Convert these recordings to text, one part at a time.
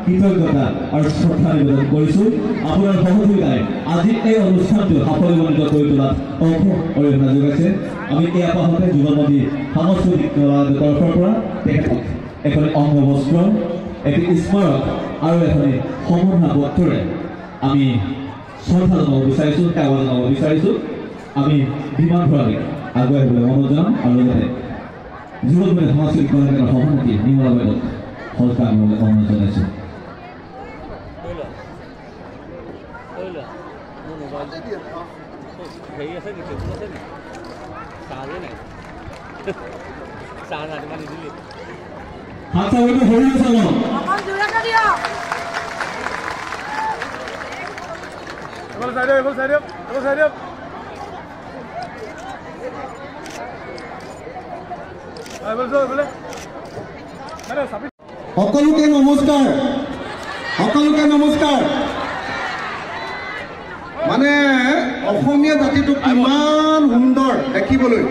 কৃতজ্ঞতা আৰু শ্ৰদ্ধা নিবেদন কৰিছোঁ। আপোনাৰ সহযোগিতাই আজি এই অনুষ্ঠানটো সাফল্যমণ্ডিত কৰি তোলাত অংশ অৰিহণা যোগাইছে। আমি এই আপাহতে যুৱমতী সাংস্কৃতিক তৰফৰ পৰা তেখেতক এখন অংগবস্ত্ৰ, এটি স্মাৰক আৰু এখন সম্বৰ্ধনা পত্ৰৰে আমি শ্ৰদ্ধা জনাব বিচাৰিছোঁ, সেৱা জনাব বিচাৰিছোঁ। আমি বিমান ভৰালীক আগুৱাই আহিবলৈ অনুৰোধ জনাম আৰু লগতে যুৱকমতী সাংস্কৃতিক কলাকাৰৰ সভাপতি নিৰ্মলা বাইদেউক সৎকাৰ আনিবলৈ অনুৰোধ জনাইছোঁ। সকলোকে নমস্কাৰ, সকলোকে নমস্কাৰ। মানে অসমীয়া জাতিটো কিমান সুন্দৰ দেখিবলৈ।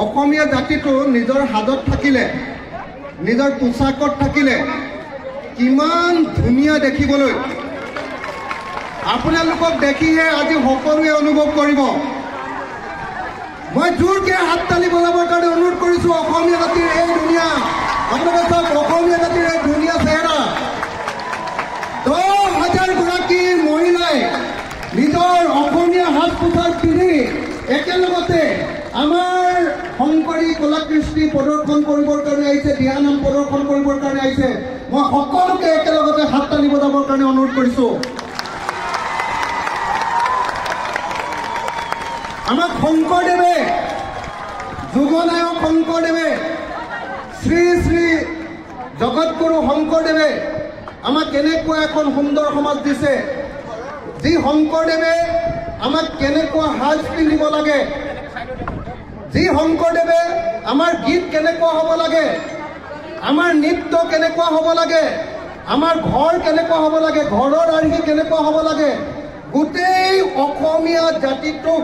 অসমীয়া জাতিটো নিজৰ হাতত থাকিলে, নিজৰ পোচাকত থাকিলে কিমান ধুনীয়া দেখিবলৈ। আপোনালোকক দেখিহে আজি সকলোৱে অনুভৱ কৰিব। মই জোৰকে হাত তালি বজাবৰ কাৰণে অনুৰোধ কৰিছোঁ। অসমীয়া জাতিৰ এই ধুনীয়া, আপোনালোকে চাওক, অসমীয়া জাতিৰ এই ধুনীয়া চেহেৰা। 10,000 গৰাকী মহিলাই নিজৰ অসমীয়া সাজ পোছাক পিন্ধি একেলগতে আমাৰ শংকৰী কলাকৃষ্টি প্ৰদৰ্শন কৰিবৰ কাৰণে আহিছে, দিহানাম প্ৰদৰ্শন কৰিবৰ কাৰণে আহিছে। মই সকলোকে একেলগতে হাত তালি বজাবৰ কাৰণে অনুৰোধ কৰিছোঁ। আমাক শংকৰদেৱে, যুগনায়ক শংকৰদেৱে, শ্ৰী শ্ৰী জগতগুৰু শংকৰদেৱে আমাক কেনেকুৱা এখন সুন্দৰ সমাজ দিছে। যি শংকৰদেৱে আমাক কেনেকুৱা সাজ পিন্ধিব লাগে, যি শংকৰদেৱে আমাৰ গীত কেনেকুৱা হ'ব লাগে, আমাৰ নৃত্য কেনেকুৱা হ'ব লাগে, আমাৰ ঘৰ কেনেকুৱা হ'ব লাগে, ঘৰৰ আৰ্হি কেনেকুৱা হ'ব লাগে, গোটেই অসমীয়া জাতিটোক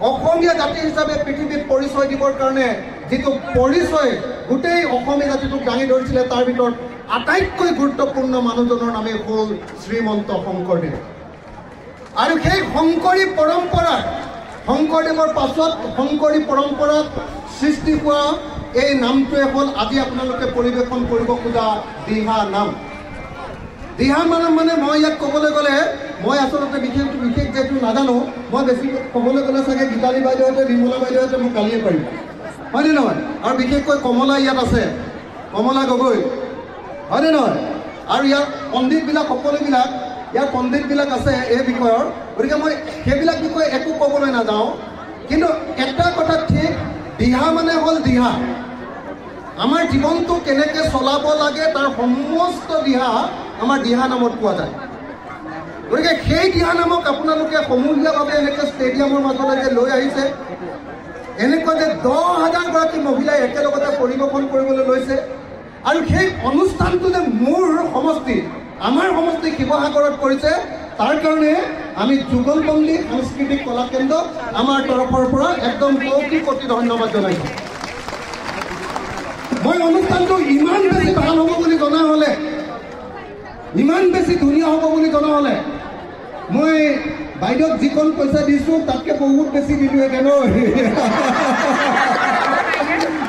অসমীয়া জাতি হিচাপে পৃথিৱীত পৰিচয় দিবৰ কাৰণে যিটো পৰিচয় গোটেই অসমীয়া জাতিটোক দাঙি ধৰিছিলে, তাৰ ভিতৰত আটাইতকৈ গুৰুত্বপূৰ্ণ মানুহজনৰ নামেই হ'ল শ্ৰীমন্ত শংকৰদেৱ। আৰু সেই শংকৰী পৰম্পৰা, শংকৰদেৱৰ পাছত শংকৰী পৰম্পৰাত সৃষ্টি হোৱা এই নামটোৱে হ'ল আজি আপোনালোকে পৰিৱেশন কৰিব খোজা দিহা নাম। দিহা মানে মই ইয়াত ক'বলৈ গ'লে, মই আচলতে বিশেষ যেহেতু নাজানো, মই বেছি ক'বলৈ গ'লে চাগে গীতালী বাইদেউহঁতে, নিৰ্মলা বাইদেউহঁতে মোক গালিয়ে পাৰিব, হয়নে নহয়? আৰু বিশেষকৈ কমলা ইয়াত আছে, কমলা গগৈ, হয়নে নহয়? আৰু ইয়াৰ পণ্ডিতবিলাক, সকলোবিলাক ইয়াৰ পণ্ডিতবিলাক আছে এই বিষয়ৰ। গতিকে মই সেইবিলাক বিষয়ে একো ক'বলৈ নাযাওঁ। কিন্তু এটা কথা ঠিক, দিহা মানে হ'ল দিহা। আমাৰ জীৱনটো কেনেকৈ চলাব লাগে তাৰ সমস্ত দিহা আমাৰ দিহা নামত পোৱা যায়। গতিকে সেই দিহা নামক আপোনালোকে সমূহীয়াভাৱে এনেকৈ ষ্টেডিয়ামৰ মাজলৈকে লৈ আহিছে। এনেকুৱা যে 10,000 গৰাকী মহিলাই একেলগতে পৰিৱেশন কৰিবলৈ লৈছে। আৰু সেই অনুষ্ঠানটো যে মোৰ সমষ্টি, আমাৰ সমষ্টি শিৱসাগৰত কৰিছে, তাৰ কাৰণে আমি যুগলবন্দী সাংস্কৃতিক কলা কেন্দ্ৰক আমাৰ তৰফৰ পৰা একদম কোটি কোটি ধন্যবাদ জনাইছোঁ। মই অনুষ্ঠানটো ইমান বেছি ভাল হ'ব বুলি জনা হ'লে, ইমান বেছি ধুনীয়া হ'ব বুলি জনা হ'লে মই বাইদেউক যিকণ পইচা দিছোঁ তাতকৈ বহুত বেছি দিলোঁহেঁতেন।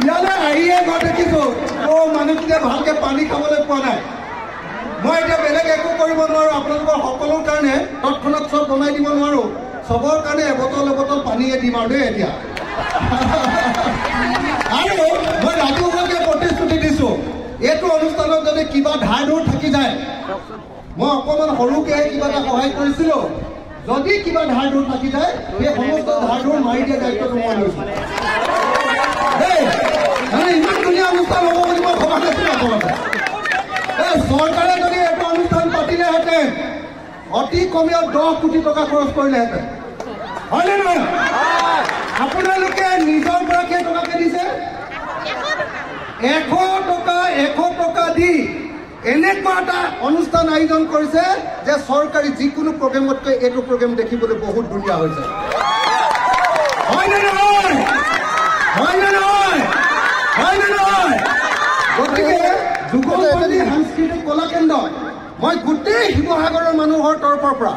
ইয়ালৈ আহিয়ে ঘৰ দেখিছোঁ মানুহটোৱে ভালকৈ পানী খাবলৈ পোৱা নাই। মই এতিয়া বেলেগ একো কৰিব নোৱাৰোঁ। আপোনালোকৰ সকলোৰ কাৰণে তৎক্ষণাত চব বনাই দিব নোৱাৰোঁ। চবৰ কাৰণে এবটল এবটল পানীয়ে দিম আৰু দেই এতিয়া। আৰু মই ৰাজহুৱাকৈ প্ৰতিশ্ৰুতি দিছোঁ, এইটো অনুষ্ঠানত যদি কিবা ধাৰ ধুৰ থাকি যায়, মই অকণমান সৰুকৈ কিবা এটা সহায় কৰিছিলোঁ, যদি কিবা ধাৰ ধুৰ থাকি যায় সেই সমস্ত ধাৰ ধুৰ মাৰি দিয়া দায়িত্বটো মই লৈছোঁ। ইমান ধুনীয়া অনুষ্ঠান হ'ব বুলি মই ভবা নাছিলোঁ আচলতে। চৰকাৰে যদি এইটো অনুষ্ঠান পাতিলেহেঁতেন অতি কমেও 10 কোটি টকা খৰচ কৰিলেহেঁতেন, হয়নে নহয়? আপোনালোকে নিজৰ পৰা কেই টকাকে দিছে? 100 টকা দি এনেকুৱা এটা অনুষ্ঠান আয়োজন কৰিছে যে চৰকাৰী যিকোনো প্ৰগ্ৰেমতকৈ এইটো প্ৰগ্ৰেম দেখিবলৈ বহুত ধুনীয়া হৈছে, হয়নে নহয়? হয়নে নহয়? হয়নে নহয়? গতিকে যুগলবন্দী সাংস্কৃতিক কলা কেন্দ্ৰ মই গোটেই শিৱসাগৰৰ মানুহৰ তৰফৰ পৰা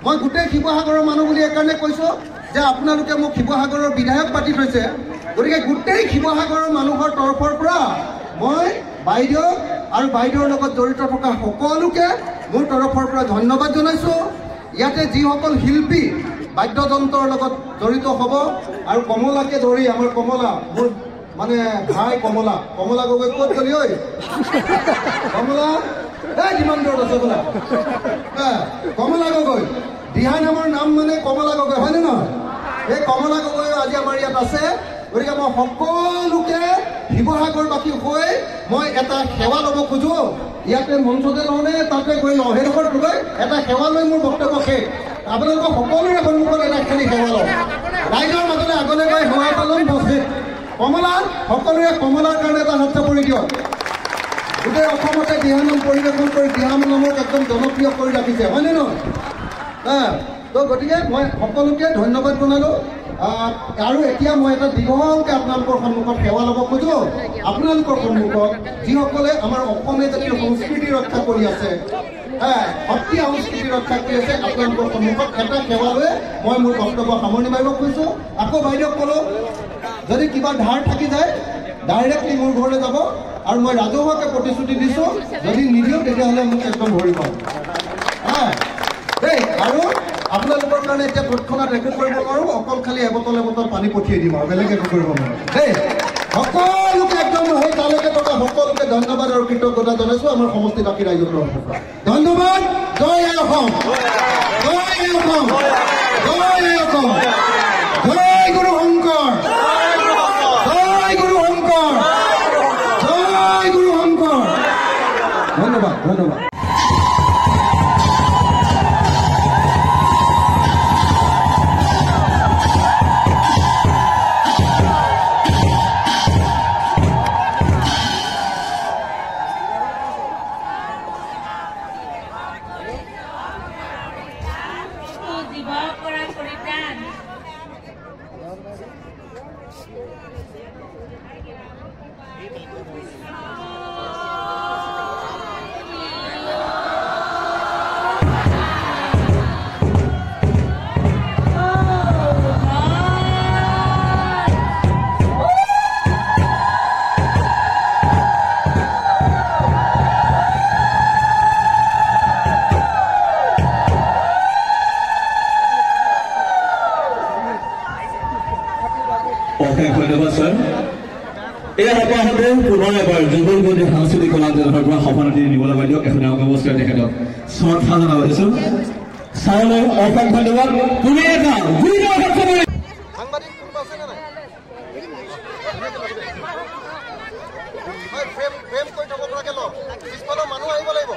মই গোটেই শিৱসাগৰৰ মানুহ বুলি এইকাৰণে কৈছোঁ যে আপোনালোকে মোক শিৱসাগৰৰ বিধায়ক পাতি থৈছে গতিকে গোটেই শিৱসাগৰৰ মানুহৰ তৰফৰ পৰা মই বাইদেউ আৰু বাইদেউৰ লগত জড়িত থকা সকলোকে মোৰ তৰফৰ পৰা ধন্যবাদ জনাইছোঁ ইয়াতে যিসকল শিল্পী বাদ্যযন্ত্ৰৰ লগত জড়িত হ'ব আৰু কমলাকে ধৰি আমাৰ কমলা মোৰ মানে ভাই কমলা গগৈ ক'ত গলি ঐ কমলা কিমান দূৰত আছে বোলা কমলা গগৈ দিহা নামৰ নাম মানে কমলা গগৈ হয়নে নহয় এই কমলা গগৈ আজি আমাৰ ইয়াত আছে গতিকে মই সকলোকে শিৱসাগৰবাসী হৈ মই এটা সেৱা ল'ব খোজোঁ ইয়াতে মঞ্চতে লওঁনে তাতে গৈ লওঁ সেইডোখৰত গৈ এটা সেৱা লৈ মোৰ বক্তব্য শেষ আপোনালোকক সকলোৰে সন্মুখত এটা খালি সেৱা লওঁ ৰাইজৰ মাজতে আগলৈ গৈ সেৱা পালন বছে কমলা সকলোৰে কমলাৰ কাৰণে এটা হাত চাপৰি দিয়ক গোটেই অসমতে দিহানাম পৰিৱেশন কৰি দিহানামক একদম জনপ্ৰিয় কৰি ৰাখিছে হয়নে নহয় তো গতিকে মই সকলোকে ধন্যবাদ জনালোঁ আৰু এতিয়া মই এটা দীঘলকৈ আপোনালোকৰ সন্মুখত সেৱা ল'ব খোজোঁ আপোনালোকৰ সন্মুখত যিসকলে আমাৰ অসমীয়া জাতিৰ সংস্কৃতি ৰক্ষা কৰি আছে সত্ৰীয়া সংস্কৃতি ৰক্ষা কৰি আছে আপোনালোকৰ সন্মুখত এটা সেৱা লৈ মই মোৰ বক্তব্য সামৰণি মাৰিব খুজিছোঁ আকৌ বাইদেউক ক'লোঁ যদি কিবা ধাৰ থাকি যায় ডাইৰেক্টলি মোৰ ঘৰলৈ যাব আৰু মই ৰাজহুৱাকৈ প্ৰতিশ্ৰুতি দিছোঁ যদি নিদিওঁ তেতিয়াহ'লে মোক একদম ভৰিব দেই আৰু আপোনালোকৰ কাৰণে এতিয়া তৎক্ষণাত একো কৰিব নোৱাৰোঁ অকল খালি এবটল পানী পঠিয়াই দিম আৰু বেলেগ একো কৰিব নোৱাৰোঁ দেই সকলোকে একদম সেই তালৈকে থকা সকলোকে ধন্যবাদ আৰু কৃতজ্ঞতা জনাইছোঁ আমাৰ সমষ্টিবাসী ৰাইজৰ তৰফৰ পৰা ধন্যবাদ জয় অসম জয় অসম জয় অসম জয় গুৰু শংকৰ জয় গুৰু শংকৰ জয় গুৰু শংকৰ ধন্যবাদ ধন্যবাদ ধন্যবাদ স্যাৰ এই সপ্তাহতে পুনৰ এবাৰ যুগলবন্দী সাংস্কৃতিক কলা কেন্দ্ৰৰ পৰা সফলতা নিবলৈ বাইদেউ এখন অৱস্থা তেখেতক শ্ৰদ্ধা জনাইছোঁ ছাৰলৈ অশেষ ধন্যবাদ তুমি এটা সাংবাদিক কোনোবা আছে নে নাই ফ্ৰেম কৰি থ'ব পৰাকৈ লওক পিছফালৰ মানুহ আহিব লাগিব